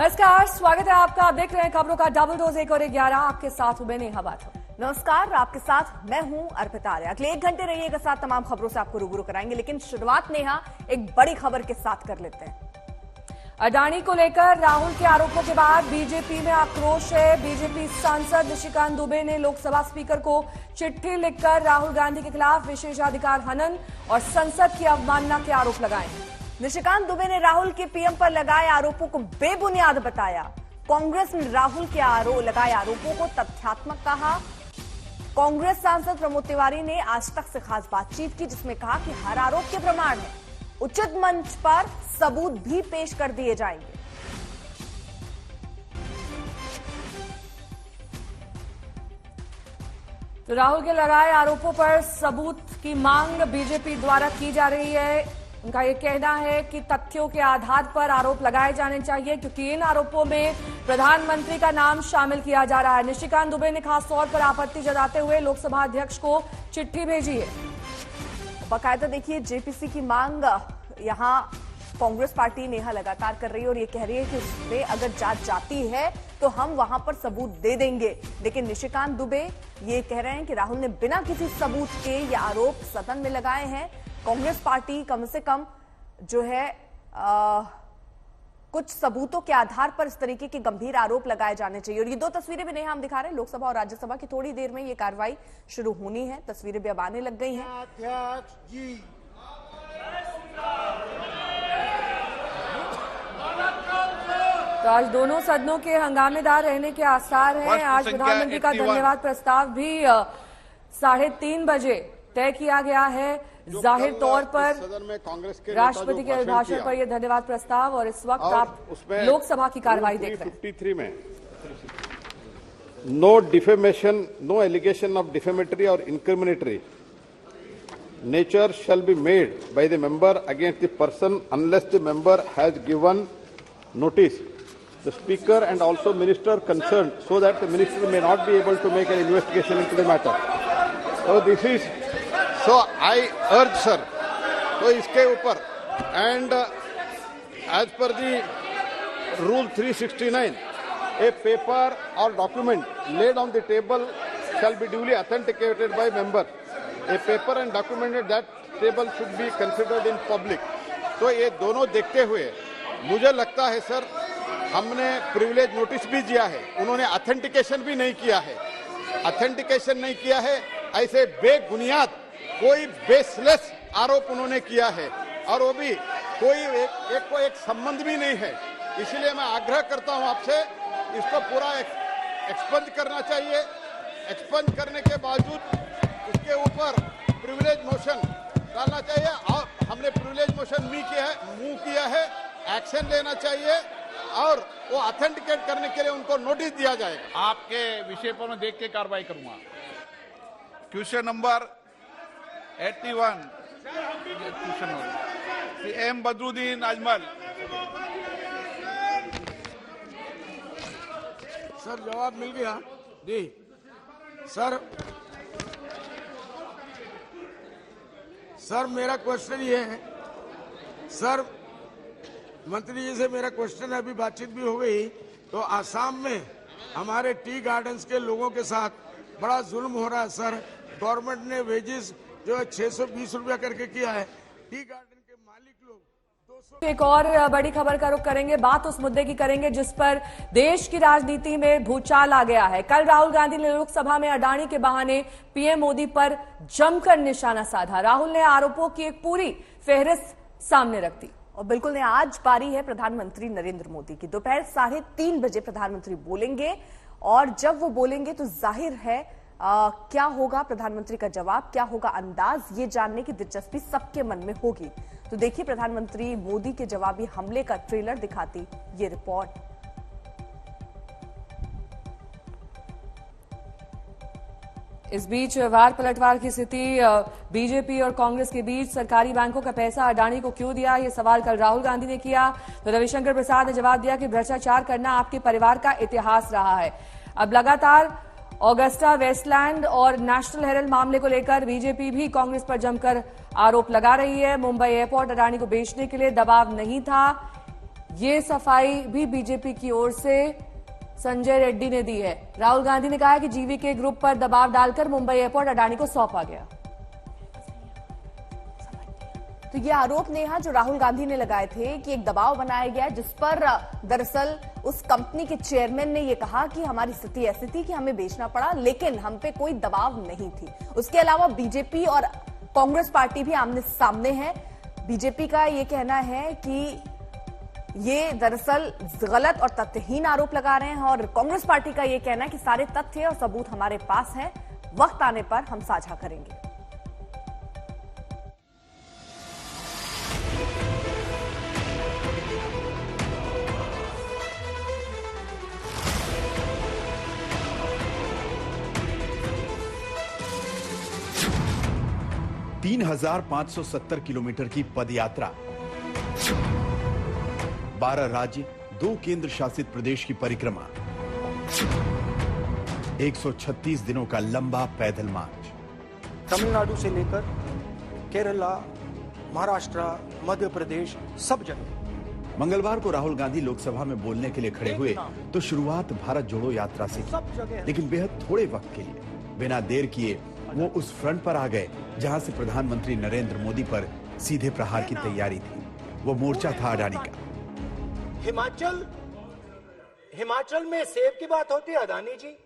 नमस्कार, स्वागत है आपका। आप देख रहे हैं खबरों का डबल डोज 1 और 11। आपके साथ हूं मैं नेहा बाथम। नमस्कार, आपके साथ मैं हूं अर्पिता आर्य। अगले 1 घंटे रहिएगा साथ, तमाम खबरों से आपको रूबरू कराएंगे। लेकिन शुरुआत नेहा एक बड़ी खबर के साथ कर लेते हैं। अडानी को लेकर राहुल के आरोपों के बाद बीजेपी में आक्रोश है। बीजेपी सांसद निशिकांत दुबे ने लोकसभा स्पीकर को चिट्ठी लिखकर राहुल गांधी के खिलाफ विशेषाधिकार हनन और संसद की अवमानना के आरोप लगाए हैं। निशिकांत दुबे ने राहुल के पीएम पर लगाए आरोपों को बेबुनियाद बताया। कांग्रेस ने राहुल के लगाए आरोपों को तथ्यात्मक कहा। कांग्रेस सांसद प्रमोद तिवारी ने आज तक से खास बातचीत की, जिसमें कहा कि हर आरोप के प्रमाण है, उचित मंच पर सबूत भी पेश कर दिए जाएंगे। तो राहुल के लगाए आरोपों पर सबूत की मांग बीजेपी द्वारा की जा रही है। उनका यह कहना है कि तथ्यों के आधार पर आरोप लगाए जाने चाहिए, क्योंकि इन आरोपों में प्रधानमंत्री का नाम शामिल किया जा रहा है। निशिकांत दुबे ने खास तौर पर आपत्ति जताते हुए लोकसभा अध्यक्ष को चिट्ठी भेजी है। बाकायदा देखिए, जेपीसी की मांग यहां कांग्रेस पार्टी नेहा लगातार कर रही है और ये कह रही है कि उसमें अगर जांच जाती है तो हम वहां पर सबूत दे देंगे। लेकिन निशिकांत दुबे ये कह रहे हैं कि राहुल ने बिना किसी सबूत के ये आरोप सदन में लगाए हैं। कांग्रेस पार्टी कम से कम जो है कुछ सबूतों के आधार पर इस तरीके के गंभीर आरोप लगाए जाने चाहिए। और ये 2 तस्वीरें भी नहीं हम दिखा रहे हैं, लोकसभा और राज्यसभा की। थोड़ी देर में ये कार्रवाई शुरू होनी है, तस्वीरें भी अब आने लग गई हैं। तो आज दोनों सदनों के हंगामेदार रहने के आसार हैं। आज प्रधानमंत्री का धन्यवाद प्रस्ताव भी 3:30 बजे तय किया गया है। जाहिर तौर पर राष्ट्रपति के अभिभाषण पर यह धन्यवाद प्रस्ताव, और इस वक्त आप लोकसभा की कार्रवाई देख रहे हैं। 53 में no defamation, no allegation of defamatory और incriminatory nature shall be made by the member against the person unless the member has given notice the speaker and also minister concerned, so that the minister may not be able to make an investigation into the matter. So this is, so I urge sir, तो इसके ऊपर and as per the rule 369, a paper or document laid on the table shall be duly authenticated by member. A paper and document at that table should be considered in public. तो ये दोनों देखते हुए मुझे लगता है sir, हमने privilege notice भी दिया है, उन्होंने ऑथेंटिकेशन भी नहीं किया है। ऑथेंटिकेशन नहीं किया है, ऐसे बेबुनियाद कोई बेसलेस आरोप उन्होंने किया है, और वो भी कोई एक संबंध भी नहीं है। इसलिए मैं आग्रह करता हूं आपसे, इसको पूरा एक्सपंज करना चाहिए। एक्सपंज करने के बावजूद उसके ऊपर प्रिविलेज मोशन डालना चाहिए, और हमने प्रिविलेज मोशन मूव किया है। एक्शन लेना चाहिए और वो ऑथेंटिकेट करने के लिए उनको नोटिस दिया जाएगा। आपके विषय पर मैं देख के कार्रवाई करूंगा। Question number 81, question M Badruddin Ajmal. Sir जवाब मिल गया जी। सर मेरा क्वेश्चन ये है, सर मंत्री जी से मेरा क्वेश्चन है, अभी बातचीत भी हो गई, तो आसाम में हमारे टी गार्डन्स के लोगों के साथ बड़ा जुल्म हो रहा है सर। गवर्नमेंट ने वेजेस जो है 620 रुपया करके किया है। टी गार्डन के मालिक लोग 200। एक और बड़ी खबर का रुख करेंगे, बात उस मुद्दे की करेंगे जिस पर देश की राजनीति में भूचाल आ गया है। कल राहुल गांधी ने लोकसभा में अडानी के बहाने पीएम मोदी पर जमकर निशाना साधा। राहुल ने आरोपों की एक पूरी फेहरिस्त सामने रख दी। और बिल्कुल ने आज पारी है प्रधानमंत्री नरेंद्र मोदी की। दोपहर 3:30 बजे प्रधानमंत्री बोलेंगे, और जब वो बोलेंगे तो जाहिर है क्या होगा प्रधानमंत्री का जवाब, क्या होगा अंदाज, ये जानने की दिलचस्पी सबके मन में होगी। तो देखिए, प्रधानमंत्री मोदी के जवाबी हमले का ट्रेलर दिखाती ये रिपोर्ट। इस बीच वार पलटवार की स्थिति बीजेपी और कांग्रेस के बीच। सरकारी बैंकों का पैसा अडानी को क्यों दिया, ये सवाल कल राहुल गांधी ने किया, तो रविशंकर प्रसाद ने जवाब दिया कि भ्रष्टाचार करना आपके परिवार का इतिहास रहा है। अब लगातार ऑगस्टा वेस्टलैंड और नेशनल हेरल्ड मामले को लेकर बीजेपी भी कांग्रेस पर जमकर आरोप लगा रही है। मुंबई एयरपोर्ट अडानी को बेचने के लिए दबाव नहीं था, ये सफाई भी बीजेपी की ओर से संजय रेड्डी ने दी है। राहुल गांधी ने कहा कि जीवीके ग्रुप पर दबाव डालकर मुंबई एयरपोर्ट अडानी को सौंपा गया। तो ये आरोप नेहा जो राहुल गांधी ने लगाए थे कि एक दबाव बनाया गया जिस पर दरअसल उस कंपनी के चेयरमैन ने ये कहा कि हमारी स्थिति ऐसी थी कि हमें बेचना पड़ा, लेकिन हम पे कोई दबाव नहीं थी। उसके अलावा बीजेपी और कांग्रेस पार्टी भी आमने सामने है। बीजेपी का ये कहना है कि ये दरअसल गलत और तथ्यहीन आरोप लगा रहे हैं और कांग्रेस पार्टी का ये कहना है कि सारे तथ्य और सबूत हमारे पास हैं, वक्त आने पर हम साझा करेंगे। तीन 3,570 किलोमीटर की पदयात्रा, 12 राज्य, 2 केंद्र शासित प्रदेश की परिक्रमा, 136 दिनों का लंबा पैदल मार्च। तमिलनाडु से लेकर केरला, महाराष्ट्र, मध्य प्रदेश, सब जगह। मंगलवार को राहुल गांधी लोकसभा में बोलने के लिए खड़े हुए तो शुरुआत भारत जोड़ो यात्रा से की, लेकिन बेहद थोड़े वक्त के लिए बिना देर किए वो उस फ्रंट पर आ गए जहां से प्रधानमंत्री नरेंद्र मोदी पर सीधे प्रहार की तैयारी थी। वो मोर्चा था अडानी का। हिमाचल में सेब की बात होती है अडानी जी,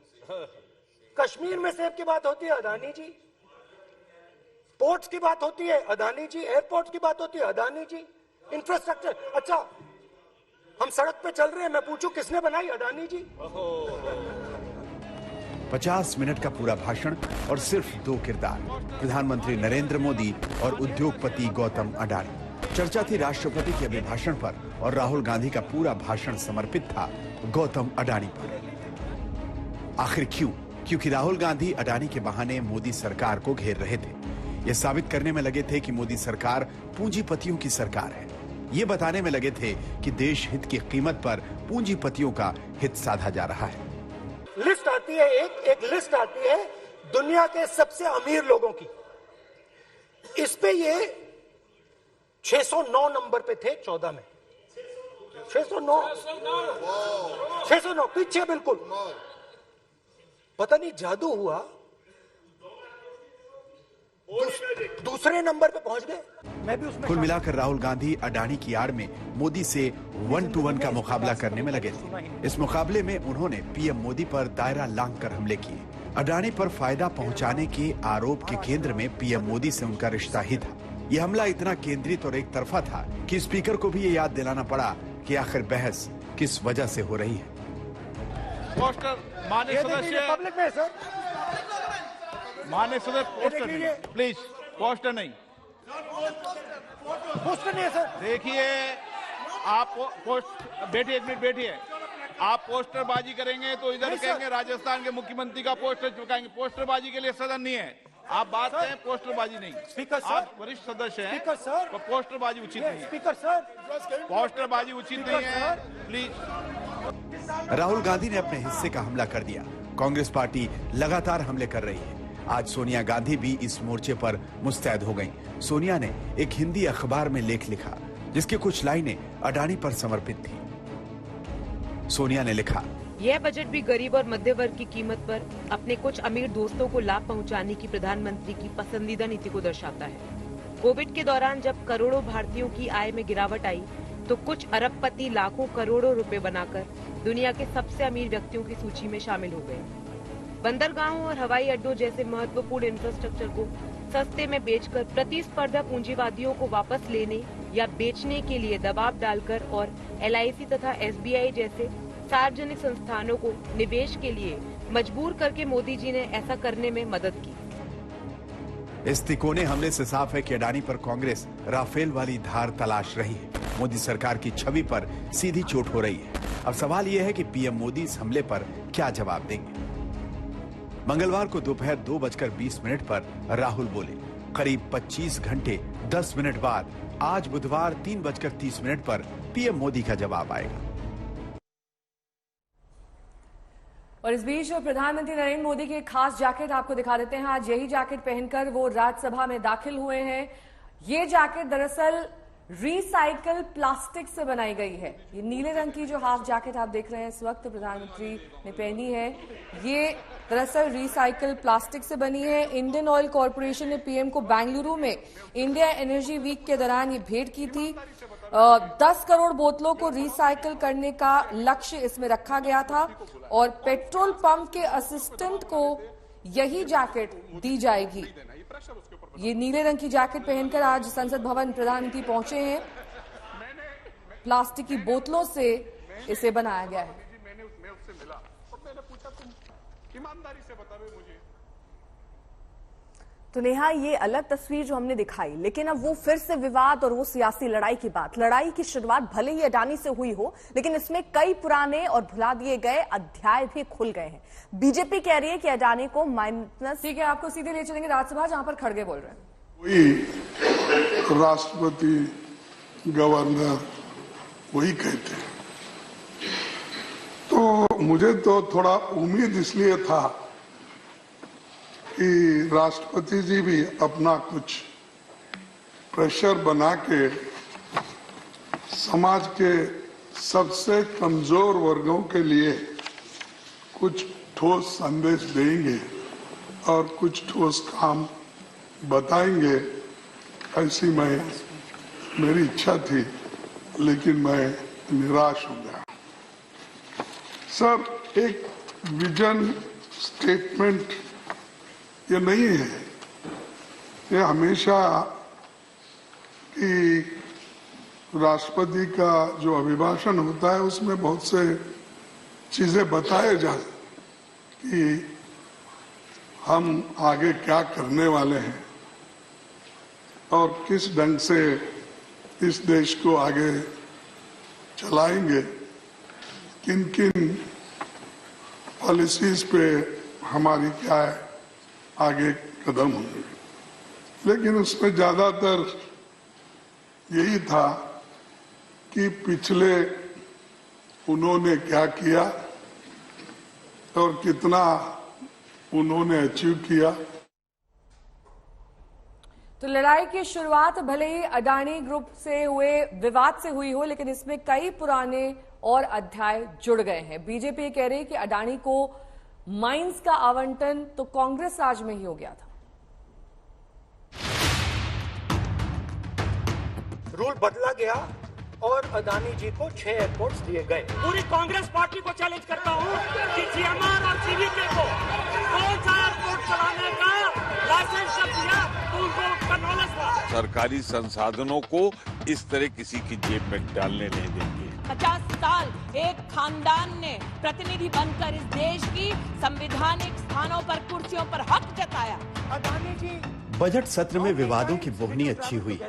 कश्मीर में सेब की बात होती है अडानी जी, पोर्ट्स की बात होती है अडानी जी, एयरपोर्ट्स की बात होती है अडानी जी, इंफ्रास्ट्रक्चर। अच्छा, हम सड़क पे चल रहे हैं, मैं पूछूं किसने बनाई? अडानी जी। 50 मिनट का पूरा भाषण और सिर्फ 2 किरदार, प्रधानमंत्री नरेंद्र मोदी और उद्योगपति गौतम अडानी। चर्चा थी राष्ट्रपति के अभिभाषण पर और राहुल गांधी का पूरा भाषण समर्पित था गौतम अडानी पर। आखिर क्यों? क्योंकि राहुल गांधी अडानी के बहाने मोदी सरकार को घेर रहे थे। ये साबित करने में लगे थे कि मोदी सरकार पूंजीपतियों की सरकार है। ये बताने में लगे थे कि देश हित की कीमत पर पूंजीपतियों का हित साधा जा रहा है। लिस्ट आती है, एक लिस्ट आती है दुनिया के सबसे अमीर लोगों की। इस पे ये 609 नंबर पे थे 14 में। 609 पीछे बिल्कुल। पता नहीं जादू हुआ, दूसरे नंबर पे पहुंच गए। मैं भी उसमें कुल मिलाकर राहुल गांधी अडानी की आड़ में मोदी से 1-to-1 का मुकाबला करने में लगे थे। इस मुकाबले में उन्होंने पीएम मोदी पर दायरा लांघकर हमले किए। अडानी पर फायदा पहुंचाने के आरोप के केंद्र में पीएम मोदी से उनका रिश्ता ही था। यह हमला इतना केंद्रित और एक तरफा था कि स्पीकर को भी ये याद दिलाना पड़ा कि आखिर बहस किस वजह से हो रही है। माननीय सदस्य, पब्लिक में सर, माननीय सदस्य, पोस्टर नहीं, प्लीज पोस्टर नहीं, पोस्टर नहीं है सर। देखिए, आप पोस्ट बैठिए, 1 मिनट बैठिए। आप पोस्टरबाजी करेंगे तो इधर कहेंगे राजस्थान के मुख्यमंत्री का पोस्टर चिपकाएंगे। पोस्टरबाजी के लिए सदन नहीं है। आप बात करें, पोस्टरबाजी नहीं। स्पीकर सर, आप वरिष्ठ सदस्य हैं, स्पीकर सर, तो पोस्टरबाजी उचित नहीं है। स्पीकर सर, पोस्टरबाजी उचित नहीं है, प्लीज। राहुल गांधी ने अपने हिस्से का हमला कर दिया। कांग्रेस पार्टी लगातार हमले कर रही है। आज सोनिया गांधी भी इस मोर्चे पर मुस्तैद हो गईं। सोनिया ने एक हिंदी अखबार में लेख लिखा जिसकी कुछ लाइनें अडानी पर समर्पित थी। सोनिया ने लिखा, यह बजट भी गरीब और मध्य वर्ग की कीमत पर अपने कुछ अमीर दोस्तों को लाभ पहुंचाने की प्रधानमंत्री की पसंदीदा नीति को दर्शाता है। कोविड के दौरान जब करोड़ों भारतीयों की आय में गिरावट आई तो कुछ अरबपति लाखों करोड़ों रुपए बनाकर दुनिया के सबसे अमीर व्यक्तियों की सूची में शामिल हो गए। बंदरगाहों और हवाई अड्डों जैसे महत्वपूर्ण इंफ्रास्ट्रक्चर को सस्ते में बेचकर प्रतिस्पर्धा पूंजीवादियों को वापस लेने या बेचने के लिए दबाव डालकर और LIC तथा SBI जैसे सार्वजनिक संस्थानों को निवेश के लिए मजबूर करके मोदी जी ने ऐसा करने में मदद की। इस तिकोने हमले से साफ है कि अडानी पर कांग्रेस राफेल वाली धार तलाश रही है। मोदी सरकार की छवि पर सीधी चोट हो रही है। अब सवाल यह है कि पीएम मोदी इस हमले पर क्या जवाब देंगे। मंगलवार को दोपहर 2:20 पर राहुल बोले। करीब 25 घंटे 10 मिनट बाद आज बुधवार 3:30 पर पीएम मोदी का जवाब आएगा। और इस बीच प्रधानमंत्री नरेंद्र मोदी के खास जैकेट आपको दिखा देते हैं। आज यही जैकेट पहनकर वो राज्यसभा में दाखिल हुए हैं। ये जैकेट दरअसल रिसाइकल प्लास्टिक से बनाई गई है। ये नीले रंग की जो हाफ जैकेट आप देख रहे हैं इस वक्त प्रधानमंत्री ने पहनी है, ये दरअसल रिसाइकल प्लास्टिक से बनी है। इंडियन ऑयल कॉरपोरेशन ने पीएम को बेंगलुरु में इंडिया एनर्जी वीक के दौरान ये भेंट की थी। 10 करोड़ बोतलों को रिसाइकल करने का लक्ष्य इसमें रखा गया था और पेट्रोल पंप के असिस्टेंट को यही जैकेट दी जाएगी। ये नीले रंग की जैकेट पहनकर आज संसद भवन प्रधानमंत्री पहुंचे हैं। प्लास्टिक की बोतलों से इसे बनाया गया है। मैं उससे मिला और मैंने पूछा तुम ईमानदारी से बता रहे हो मुझे। तो नेहा, ये अलग तस्वीर जो हमने दिखाई, लेकिन अब वो फिर से विवाद और वो सियासी लड़ाई की बात। लड़ाई की शुरुआत भले ही अडानी से हुई हो, लेकिन इसमें कई पुराने और भुला दिए गए अध्याय भी खुल गए हैं। बीजेपी कह रही है कि अडानी को माइनस। ठीक है, आपको सीधे ले चलेंगे राज्यसभा, जहां पर खड़गे बोल रहे हैं। वही राष्ट्रपति गवर्नर वही कहते हैं। तो मुझे तो थोड़ा उम्मीद इसलिए था कि राष्ट्रपति जी भी अपना कुछ प्रेशर बना के समाज के सबसे कमजोर वर्गों के लिए कुछ ठोस संदेश देंगे और कुछ ठोस काम बताएंगे, ऐसी मेरी इच्छा थी, लेकिन मैं निराश हो गया। सर, एक विजन स्टेटमेंट ये नहीं है, ये हमेशा कि राष्ट्रपति का जो अभिभाषण होता है उसमें बहुत से चीजें बताए जाए कि हम आगे क्या करने वाले हैं और किस ढंग से इस देश को आगे चलाएंगे, किन किन पॉलिसीज पे हमारी क्या आगे कदम होंगे। लेकिन उसमें ज्यादातर यही था कि पिछले उन्होंने क्या किया और कितना उन्होंने अचीव किया। तो लड़ाई की शुरुआत भले ही अडानी ग्रुप से हुए विवाद से हुई हो, लेकिन इसमें कई पुराने और अध्याय जुड़ गए हैं। बीजेपी कह रही है कि अडानी को माइंस का आवंटन तो कांग्रेस राज में ही हो गया था। रूल बदला गया और अडानी जी को 6 एयरपोर्ट्स दिए गए। पूरी कांग्रेस पार्टी को चैलेंज करता हूं कि जीएमआर और जीवीके को कौन सा एयरपोर्ट चलाने का लाइसेंस जब दिया तो उनको उसका नॉलेज था। सरकारी संसाधनों को इस तरह किसी की जेब में डालने नहीं देंगे। 50 साल एक खानदान ने प्रतिनिधि बनकर इस देश की संवैधानिक स्थानों पर कुर्सियों पर हक जताया। अडानी जी बजट सत्र में विवादों की बोहनी अच्छी हुई।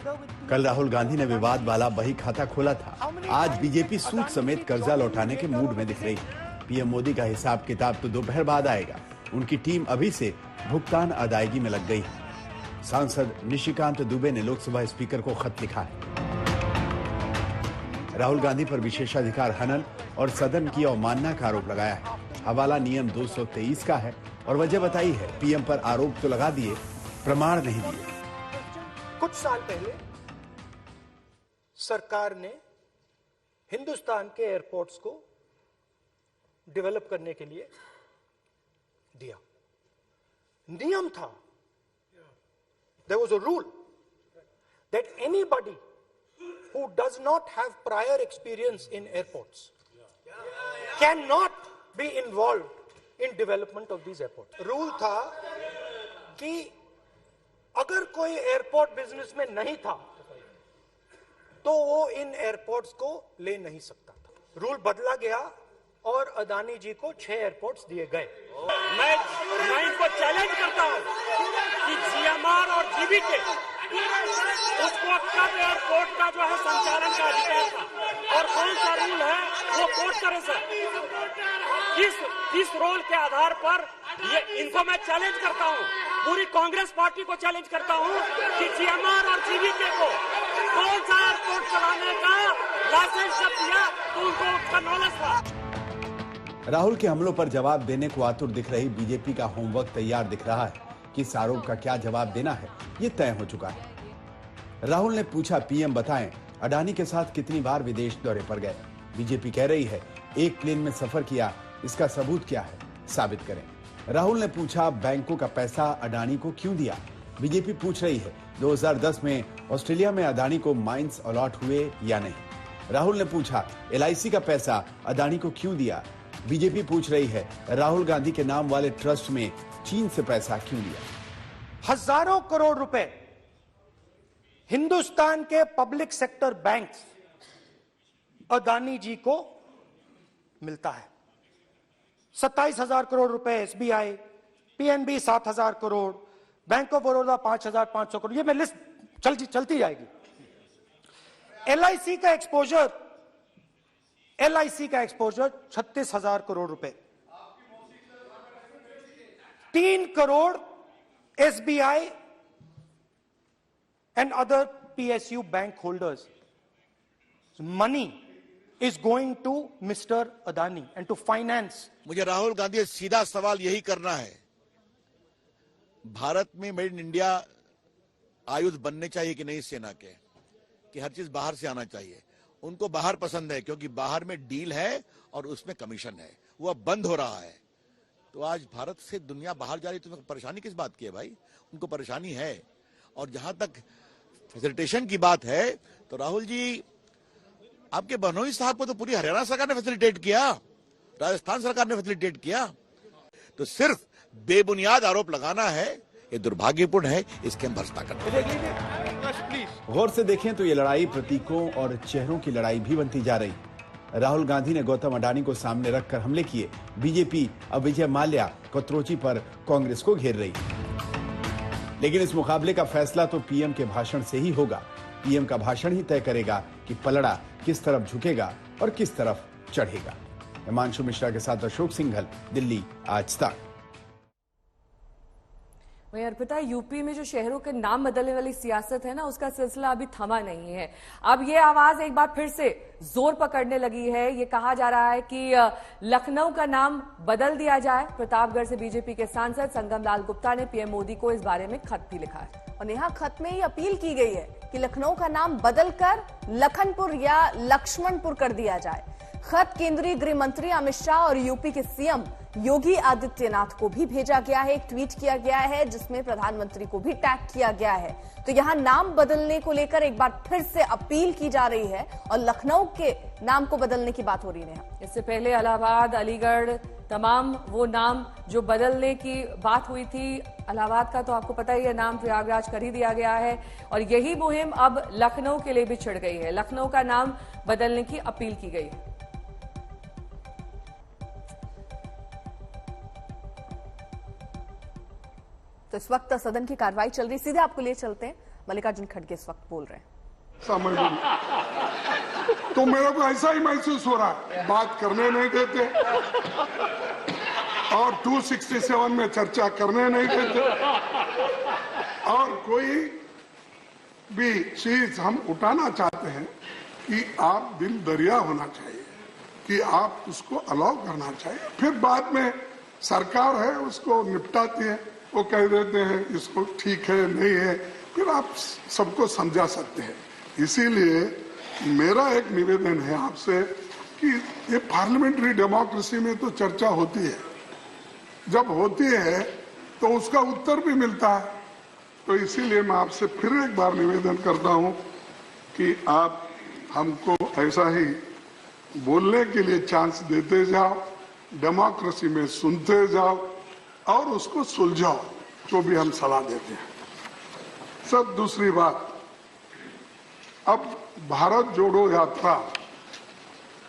कल राहुल गांधी ने विवाद वाला बही खाता खोला था। आज बीजेपी सूद समेत कर्जा लौटाने के मूड में दिख रही। पीएम मोदी का हिसाब किताब तो दोपहर बाद आएगा। उनकी टीम अभी से भुगतान अदायगी में लग गई। सांसद निशिकांत दुबे ने लोकसभा स्पीकर को खत लिखा है। राहुल गांधी पर विशेषाधिकार हनन और सदन की अवमानना का आरोप लगाया है। हवाला नियम 223 का है और वजह बताई है। पीएम पर आरोप तो लगा दिए, प्रमाण नहीं दिए। कुछ साल पहले सरकार ने हिंदुस्तान के एयरपोर्ट्स को डेवलप करने के लिए दिया। नियम था, there was a rule that anybody who does not have prior experience in airports cannot be involved in development of these airports. Rule था कि अगर कोई एयरपोर्ट बिजनेस में नहीं था तो वो इन एयरपोर्ट्स को ले नहीं सकता था। रूल बदला गया और अडानी जी को 6 एयरपोर्ट्स दिए गए। मैं इनको चैलेंज करता हूं कि जीएमआर और जीवीके उसको कब एयरपोर्ट का जो है संचालन का अधिकार था और कौन सा रूल है वो कोर्ट करे सर। किस रोल के आधार पर ये इनको मैं चैलेंज करता हूं, पूरी कांग्रेस पार्टी को चैलेंज करता हूं कि जीएमआर और जीवीके को कौन सा एयरपोर्ट चलाने का लाइसेंस जब दिया तो उनको उसका नॉलेज था। राहुल के हमलों पर जवाब देने को आतुर दिख रही बीजेपी का होमवर्क तैयार दिख रहा है कि इस आरोप का क्या जवाब देना है, ये तय हो चुका है। राहुल ने पूछा, पीएम बताएं अडानी के साथ कितनी बार विदेश दौरे पर गए? बीजेपी कह रही है एक प्लेन में सफर किया, इसका सबूत क्या है, साबित करें। राहुल ने पूछा बैंकों का पैसा अडानी को क्यों दिया? बीजेपी पूछ रही है 2010 में ऑस्ट्रेलिया में अडानी को माइंस अलॉट हुए या नहीं। राहुल ने पूछा LIC का पैसा अडानी को क्यों दिया? बीजेपी पूछ रही है राहुल गांधी के नाम वाले ट्रस्ट में चीन से पैसा क्यों लिया? हजारों करोड़ रुपए हिंदुस्तान के पब्लिक सेक्टर बैंक्स अदानी जी को मिलता है। 27,000 करोड़ रुपए SBI, PNB 7,000 crore, bank of Baroda 5,500 crore, ये मैं लिस्ट चलती जाएगी। LIC का एक्सपोजर 36,000 करोड़ रुपए, 3 crore SBI and other PSU bank holders. Money is going to Mr. Adani and to finance. मुझे राहुल गांधी से सीधा सवाल यही करना है, भारत में मेड इन इंडिया आयुध बनने चाहिए कि नहीं सेना के, कि हर चीज बाहर से आना चाहिए? उनको बाहर पसंद है क्योंकि बाहर में डील है और उसमें कमीशन है, वो अब बंद हो रहा है। तो आज भारत से दुनिया बाहर जा रही, तो परेशानी किस बात की है भाई? उनको परेशानी है। और जहां तक फैसिलिटेशन की बात है तो राहुल जी, आपके बहनोई साहब को तो पूरी हरियाणा सरकार ने फैसिलिटेट किया, राजस्थान सरकार ने फैसिलिटेट किया। तो सिर्फ बेबुनियाद आरोप लगाना है, ये दुर्भाग्यपूर्ण है, इसके हम भर्त्सना करते हैं। गौर से देखें तो ये लड़ाई प्रतीकों और चेहरों की लड़ाई भी बनती जा रही। राहुल गांधी ने गौतम अडानी को सामने रखकर हमले किए। बीजेपी अब विजय माल्या कत्रोची पर कांग्रेस को घेर रही। लेकिन इस मुकाबले का फैसला तो पीएम के भाषण से ही होगा। पीएम का भाषण ही तय करेगा कि पलड़ा किस तरफ झुकेगा और किस तरफ चढ़ेगा। हिमांशु मिश्रा के साथ अशोक सिंघल, दिल्ली आज तक। वहीं अर्पिता, यूपी में जो शहरों के नाम बदलने वाली सियासत है ना, उसका सिलसिला अभी थमा नहीं है। अब ये आवाज एक बार फिर से जोर पकड़ने लगी है। ये कहा जा रहा है कि लखनऊ का नाम बदल दिया जाए। प्रतापगढ़ से बीजेपी के सांसद संगम लाल गुप्ता ने पीएम मोदी को इस बारे में खत भी लिखा है। और नेहा, खत में ही अपील की गई है कि लखनऊ का नाम बदलकर लखनपुर या लक्ष्मणपुर कर दिया जाए। खत केंद्रीय गृह मंत्री अमित शाह और यूपी के सीएम योगी आदित्यनाथ को भी भेजा गया है। एक ट्वीट किया गया है जिसमें प्रधानमंत्री को भी टैग किया गया है। तो यहां नाम बदलने को लेकर एक बार फिर से अपील की जा रही है और लखनऊ के नाम को बदलने की बात हो रही है। इससे पहले इलाहाबाद, अलीगढ़, तमाम वो नाम जो बदलने की बात हुई थी। इलाहाबाद का तो आपको पता ही है, नाम प्रयागराज कर ही दिया गया है और यही मुहिम अब लखनऊ के लिए भी छिड़ गई है। लखनऊ का नाम बदलने की अपील की गई है। तो इस वक्त सदन की कार्रवाई चल रही, सीधे आपको लिए चलते हैं। मल्लिकार्जुन खड़गे इस वक्त बोल रहे हैं। समझ तो मेरे को ऐसा ही महसूस हो रहा है, बात करने नहीं देते और 267 में चर्चा करने नहीं देते और कोई भी चीज हम उठाना चाहते हैं कि आप दिल दरिया होना चाहिए, कि आप उसको अलाउ करना चाहिए। फिर बाद में सरकार है उसको निपटाती है, वो कह देते हैं इसको ठीक है नहीं है, फिर आप सबको समझा सकते हैं। इसीलिए मेरा एक निवेदन है आपसे कि ये पार्लियामेंट्री डेमोक्रेसी में तो चर्चा होती है, जब होती है तो उसका उत्तर भी मिलता है। तो इसीलिए मैं आपसे फिर एक बार निवेदन करता हूं कि आप हमको ऐसा ही बोलने के लिए चांस देते जाओ, डेमोक्रेसी में सुनते जाओ और उसको सुलझाओ जो भी हम सलाह देते हैं। सब दूसरी बात, अब भारत जोड़ो यात्रा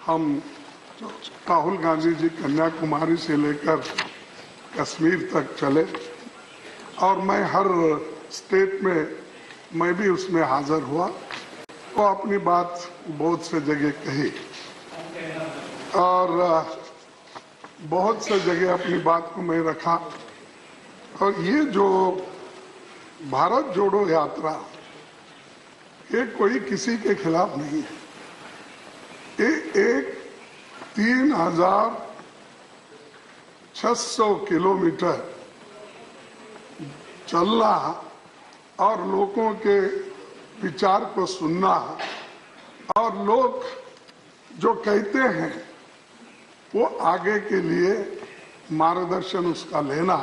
हम राहुल गांधी जी कन्याकुमारी से लेकर कश्मीर तक चले और मैं हर स्टेट में मैं भी उसमें हाजिर हुआ, तो अपनी बात बहुत से जगह कही और बहुत से जगह अपनी बात को मैं रखा। और ये जो भारत जोड़ो यात्रा, ये कोई किसी के खिलाफ नहीं है। ये एक 3,600 किलोमीटर चलना और लोगों के विचार को सुनना और लोग जो कहते हैं वो आगे के लिए मार्गदर्शन उसका लेना,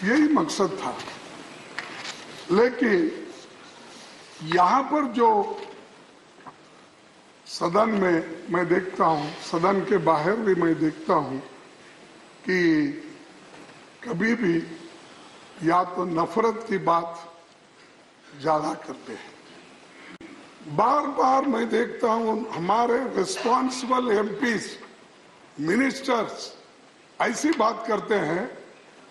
यही मकसद था। लेकिन यहां पर जो सदन में मैं देखता हूं, सदन के बाहर भी मैं देखता हूं कि कभी भी या तो नफरत की बात ज्यादा करते हैं। बार बार मैं देखता हूं हमारे रिस्पॉन्सिबल एमपीज, मिनिस्टर्स ऐसी बात करते हैं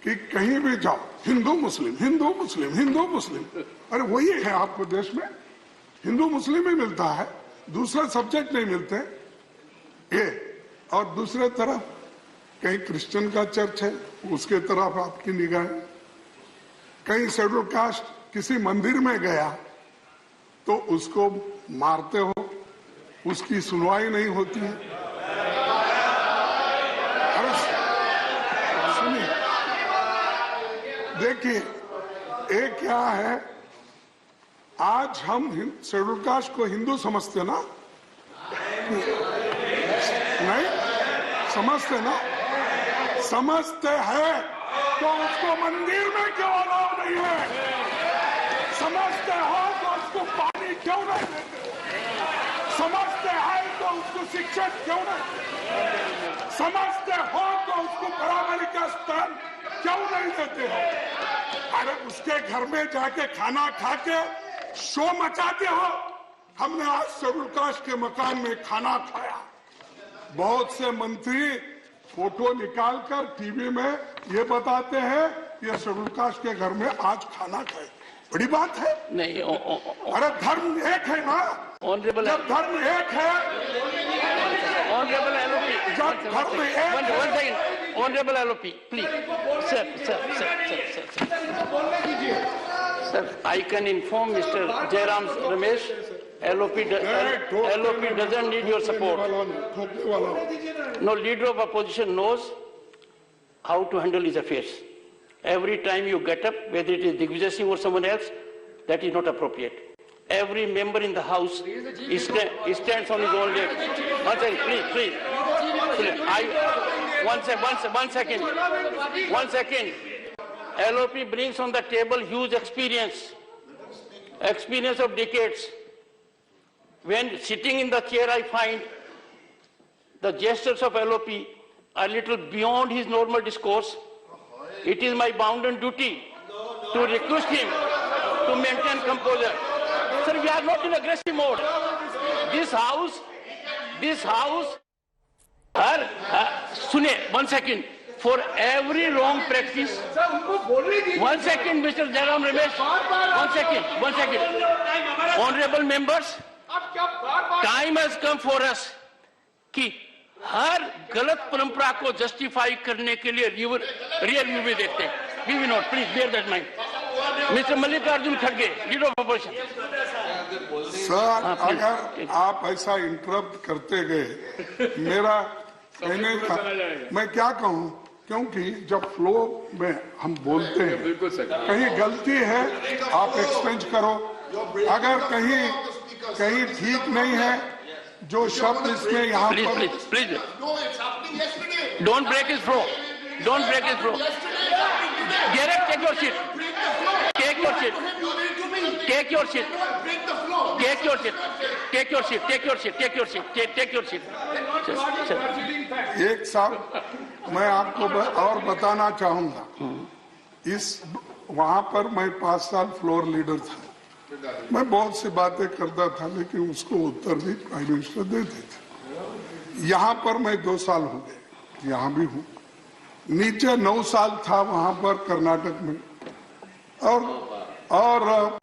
कि कहीं भी जाओ हिंदू मुस्लिम, हिंदू मुस्लिम, हिंदू मुस्लिम। अरे वही है आपको देश में, हिंदू मुस्लिम ही मिलता है, दूसरे सब्जेक्ट नहीं मिलते ये। और दूसरे तरफ कहीं क्रिश्चियन का चर्च है, उसके तरफ आपकी निगाहें। कहीं शेड्यूल कास्ट किसी मंदिर में गया तो उसको मारते हो, उसकी सुनवाई नहीं होती है। अरे सुनिए, देखिए एक क्या है, आज हम शेड्यूल कास्ट को हिंदू समझते ना, नहीं समझते ना, समझते हैं तो उसको मंदिर में क्यों अलाउ नहीं है? समझते हो तो उसको पानी क्यों नहीं देते? समझते हैं तो उसको शिक्षा क्यों नहीं? समझते हो तो उसको बराबरी का स्थान क्यों नहीं देते हो? अरे उसके घर में जाके खाना खा के शो मचाते हो। हमने आज शेड्यूल कास्ट के मकान में खाना खाया, बहुत से मंत्री फोटो निकालकर टीवी में ये बताते हैं ये शेड्यूल कास्ट के घर में आज खाना खाए, बड़ी बात है नहीं। अरे धर्म एक है ना, ऑनरेबल, जब धर्म एक है, ऑनरेबल एलओपी, जब धर्म एक है, honourable LOP please, sir I can inform mister Jairam Ramesh, LOP doesn't need your support. No leader of opposition knows how to handle his affairs. Every time you get up, whether it is Digvijay Singh or someone else, that is not appropriate. Every member in the house stands on his own leg. One second, please. One second. LOP brings on the table huge experience of decades. When sitting in the chair, I find the gestures of LOP are little beyond his normal discourse. It is my bounden duty to request him to maintain composure. Sir, we are not in aggressive mode. This house, Sune, 1 second. For every wrong practice, 1 second, Mr. Jairam Ramesh, 1 second. Honorable members, time has come for us कि हर गलत परंपरा को justify करने के लिए real view में देखते हैं। We will not, please bear that mind. Mister Mallikarjun खड़गे, लीडर ऑफ अपोजिशन। सर, अगर आप ऐसा इंटरप्ट करते गए, मेरा कहने का मैं क्या कहूं, क्योंकि जब फ्लो में हम बोलते हैं कहीं गलती है आप एक्सपेंज करो, अगर कहीं ठीक नहीं है जो शब्द इसमें यहाँ पर please don't break his flow, direct take your seat, एक साहब मैं आपको और बताना चाहूंगा, इस वहां पर मैं 5 साल फ्लोर लीडर था, मैं बहुत सी बातें करता था लेकिन उसको उत्तर भी प्राइम मिनिस्टर देते थे। यहाँ पर मैं 2 साल हो गए, यहाँ भी हूँ, नीचे 9 साल था वहां पर कर्नाटक में, और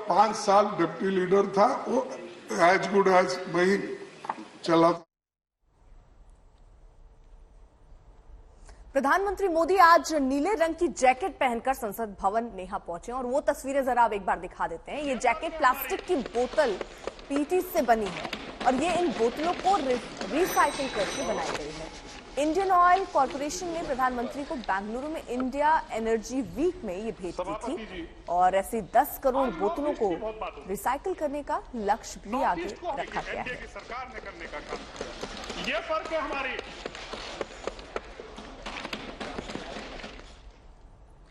5 साल डिप्टी लीडर था, वो एज गुड एज वही चला। प्रधानमंत्री मोदी आज नीले रंग की जैकेट पहनकर संसद भवन नेहा पहुंचे और वो तस्वीरें जरा आप एक बार दिखा देते हैं। ये जैकेट प्लास्टिक की बोतल पीटी से बनी है और ये इन बोतलों को रिसाइकिल करके बनाई गई है। इंडियन ऑयल कॉरपोरेशन ने प्रधानमंत्री को बेंगलुरु में इंडिया एनर्जी वीक में ये भेंट की थी और ऐसी 10 करोड़ बोतलों को रिसाइकिल करने का लक्ष्य भी आगे रखा गया है। सरकार ने करने का काम, ये फर्क है हमारी